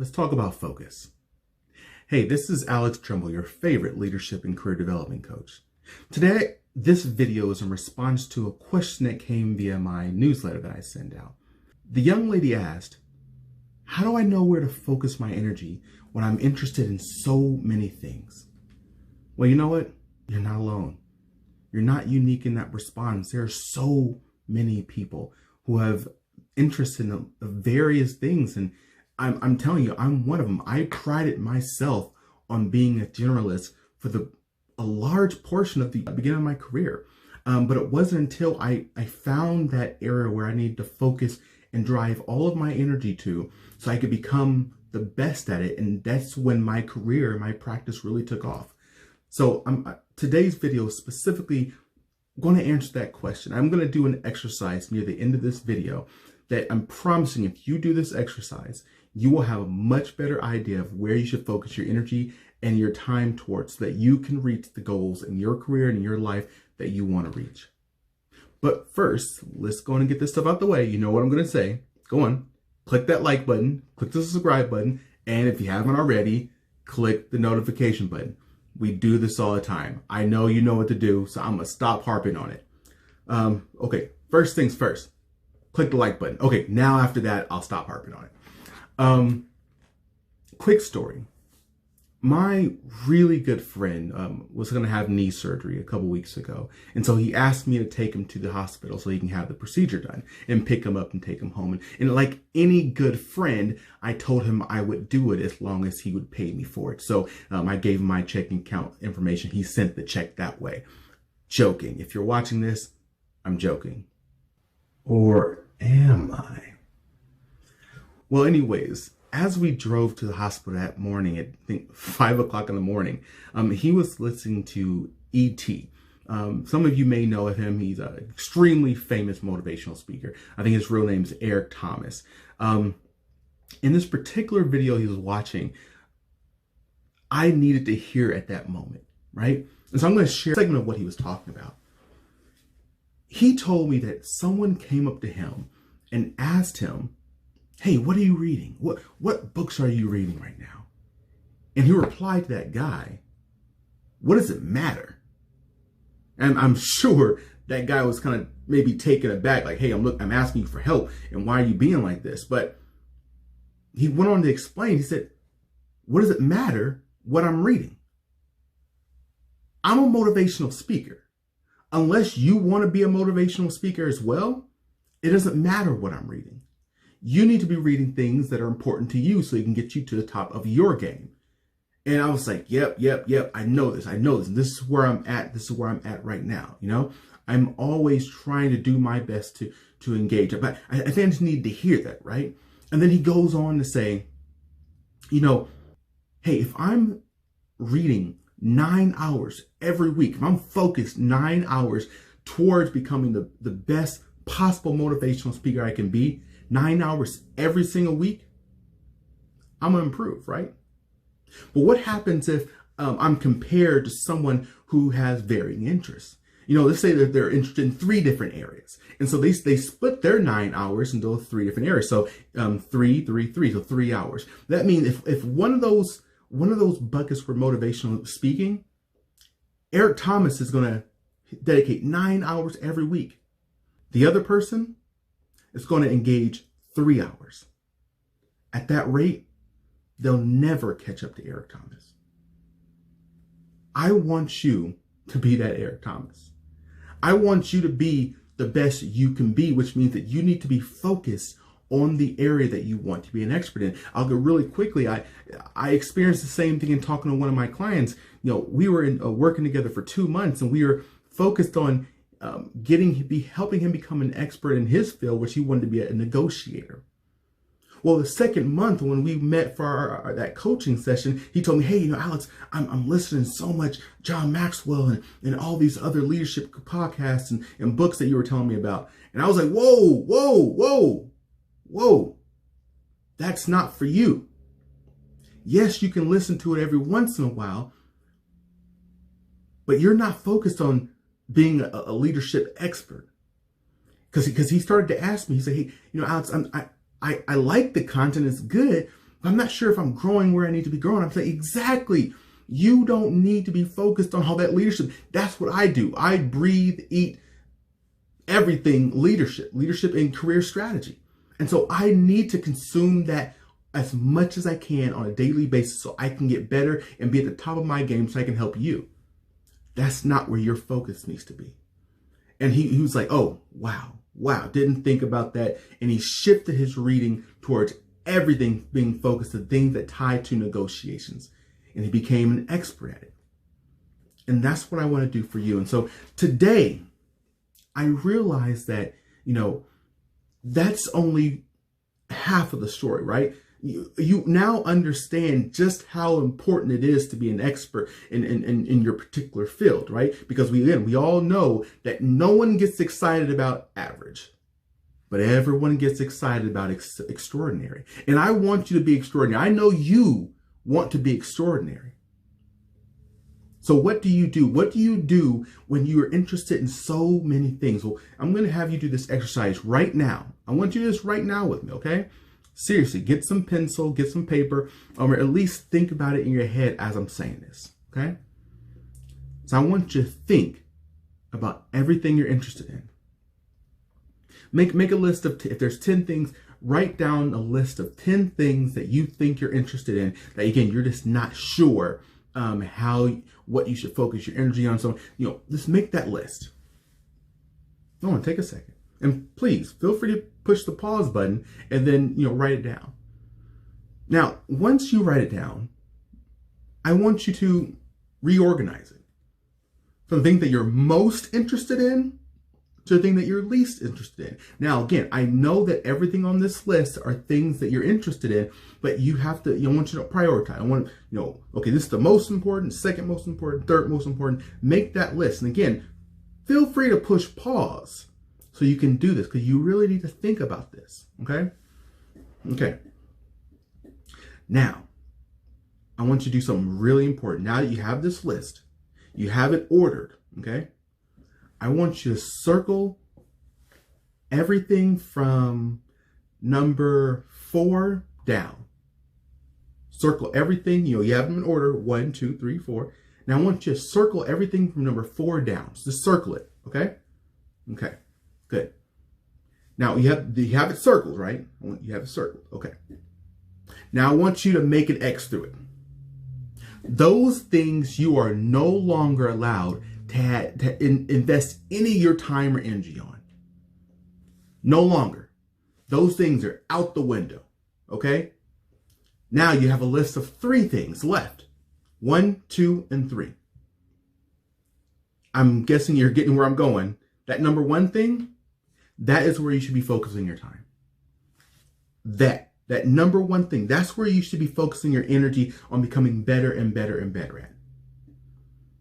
let's talk about focus. Hey, this is Alex Tremble, your favorite leadership and career development coach. Today, this video is in response to a question that came via my newsletter that I send out. The young lady asked, how do I know where to focus my energy when I'm interested in so many things? Well, you know what? You're not alone. You're not unique in that response. There are so many people who have interest in various things, and I'm telling you, I'm one of them. I prided myself on being a generalist for a large portion of the beginning of my career. But it wasn't until I found that area where I needed to focus and drive all of my energy to so I could become the best at it. And that's when my career, my practice really took off. So today's video is specifically going to answer that question. I'm going to do an exercise near the end of this video that I'm promising if you do this exercise, you will have a much better idea of where you should focus your energy and your time towards so that you can reach the goals in your career and in your life that you want to reach. But first, let's go on and get this stuff out the way. You know what I'm going to say. Go on, click that like button, click the subscribe button, and if you haven't already, click the notification button. We do this all the time. I know you know what to do, so I'm going to stop harping on it. Okay, first things first. Click the like button. Okay, now after that, I'll stop harping on it. Quick story. My really good friend was going to have knee surgery a couple weeks ago. And so he asked me to take him to the hospital so he can have the procedure done and pick him up and take him home. And like any good friend, I told him I would do it as long as he would pay me for it. So I gave him my checking account information. He sent the check that way. Joking. If you're watching this, I'm joking. Or am I? Well, anyways, as we drove to the hospital that morning at I think 5 o'clock in the morning, he was listening to E.T. Some of you may know of him. He's an extremely famous motivational speaker. I think his real name is Eric Thomas. In this particular video he was watching, I needed to hear at that moment, right? And so I'm going to share a segment of what he was talking about. He told me that someone came up to him and asked him, hey, what are you reading? What books are you reading right now? And he replied to that guy, what does it matter? And I'm sure that guy was kind of maybe taken aback, like, hey, I'm asking you for help, and why are you being like this? But he went on to explain, he said, what does it matter what I'm reading? I'm a motivational speaker. Unless you want to be a motivational speaker as well, it doesn't matter what I'm reading. You need to be reading things that are important to you so you can get you to the top of your game. And I was like, yep. I know this. And this is where I'm at. This is where I'm at right now. You know, I'm always trying to do my best to engage. But I think I just need to hear that, right? And then he goes on to say, you know, hey, if I'm reading 9 hours every week, if I'm focused 9 hours towards becoming the best possible motivational speaker I can be, 9 hours every single week, I'm going to improve, right? But what happens if I'm compared to someone who has varying interests? You know, let's say that they're interested in 3 different areas. And so they split their 9 hours into 3 different areas. So 3, so 3 hours. That means if one of those buckets were motivational speaking, Eric Thomas is going to dedicate 9 hours every week. The other person is going to engage 3 hours. At that rate, they'll never catch up to Eric Thomas. I want you to be that Eric Thomas. I want you to be the best you can be, which means that you need to be focused on the area that you want to be an expert in. I'll go really quickly. I experienced the same thing in talking to one of my clients. You know, we were working together for 2 months, and we were focused on helping him become an expert in his field, which he wanted to be a negotiator. Well, the second month when we met for that coaching session, he told me, hey, you know, Alex, I'm listening so much John Maxwell and all these other leadership podcasts and books that you were telling me about. And I was like, whoa. That's not for you. Yes, you can listen to it every once in a while, but you're not focused on being a leadership expert. Because he started to ask me, he said, hey, you know, Alex, I like the content, it's good, I'm not sure if I'm growing where I need to be growing. I'm saying, exactly. You don't need to be focused on all that leadership. That's what I do. I breathe, eat everything leadership and career strategy. And so I need to consume that as much as I can on a daily basis so I can get better and be at the top of my game so I can help you. That's not where your focus needs to be. And he was like, oh, wow, didn't think about that. And he shifted his reading towards everything being focused on things that tie to negotiations. And he became an expert at it. And that's what I want to do for you. And so today, I realized that, that's only half of the story, right? You now understand just how important it is to be an expert in your particular field, right? Because we all know that no one gets excited about average, but everyone gets excited about extraordinary. And I want you to be extraordinary. I know you want to be extraordinary. So what do you do? What do you do when you are interested in so many things? Well, I'm going to have you do this exercise right now. I want you to do this right now with me, okay? Seriously, get some pencil, get some paper, or at least think about it in your head as I'm saying this, okay? So I want you to think about everything you're interested in. Make a list of, if there's 10 things, write down a list of 10 things that you think you're interested in, that again, you're just not sure what you should focus your energy on. So, just make that list. Go on, take a second. And please feel free to push the pause button and then, write it down. Now, once you write it down, I want you to reorganize it from the thing that you're most interested in to the thing that you're least interested in. Now, again, I know that everything on this list are things that you're interested in, but you have to, I want you to prioritize. I want, okay, this is the most important, second most important, third most important. Make that list. And again, feel free to push pause so you can do this, because you really need to think about this, okay? Okay. Now, I want you to do something really important. Now that you have this list, you have it ordered, okay? I want you to circle everything from number 4 down. Circle everything, you have them in order, 1, 2, 3, 4. Now I want you to circle everything from number 4 down. So just circle it, okay? Okay, good. Now you have it circled, right? You have it circled, okay. Now I want you to make an X through it. Those things you are no longer allowed to invest any of your time or energy on. No longer. Those things are out the window, okay? Now you have a list of 3 things left. 1, 2, and 3. I'm guessing you're getting where I'm going. That number 1 thing, that is where you should be focusing your time. That number 1 thing, that's where you should be focusing your energy on becoming better and better and better at.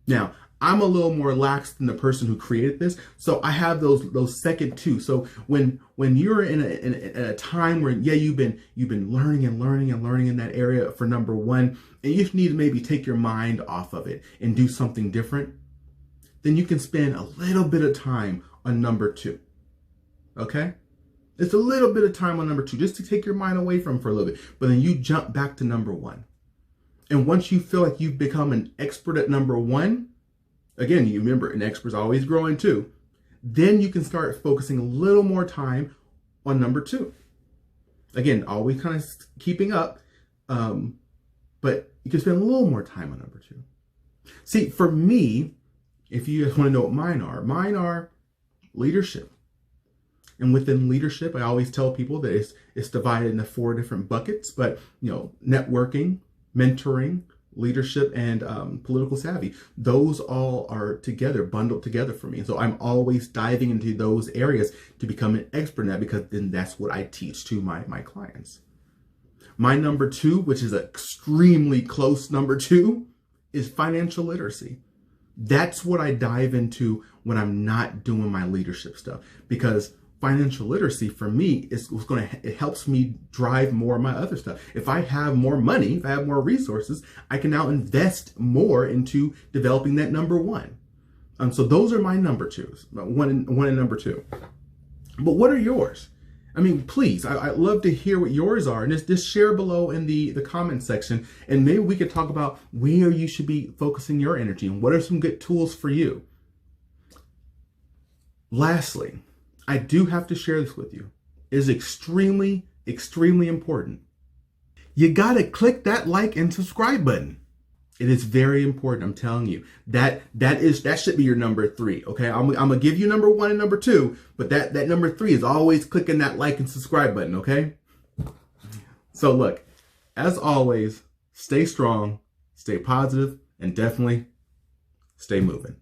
Now, I'm a little more lax than the person who created this, so I have those second 2. So when you're in a time where you've been learning in that area for number 1, and you just need to maybe take your mind off of it and do something different, then you can spend a little bit of time on number 2. Okay? It's a little bit of time on number 2 just to take your mind away from it for a little bit, but then you jump back to number 1. And once you feel like you've become an expert at number 1, again, you remember an expert's always growing too, then you can start focusing a little more time on number 2. Again, always kind of keeping up, but you can spend a little more time on number 2. See, for me, if you guys want to know what mine are leadership. And within leadership, I always tell people that it's divided into 4 different buckets, but networking, mentoring, leadership, and political savvy. Those all are together, bundled together for me. And so I'm always diving into those areas to become an expert in that, because then that's what I teach to my clients. My number 2, which is an extremely close number 2, is financial literacy. That's what I dive into when I'm not doing my leadership stuff, because financial literacy for me it helps me drive more of my other stuff. If I have more money, if I have more resources, I can now invest more into developing that number 1. So those are my number 2s, one and number 2. But what are yours? I mean, please, I'd love to hear what yours are. And just share below in the comment section. And maybe we could talk about where you should be focusing your energy and what are some good tools for you. Lastly, I do have to share this with you. It is extremely, extremely important. You got to click that like and subscribe button. It is very important. I'm telling you that should be your number 3. Okay. I'm going to give you number 1 and number 2, but that number 3 is always clicking that like and subscribe button. Okay. So look, as always, stay strong, stay positive, and definitely stay moving.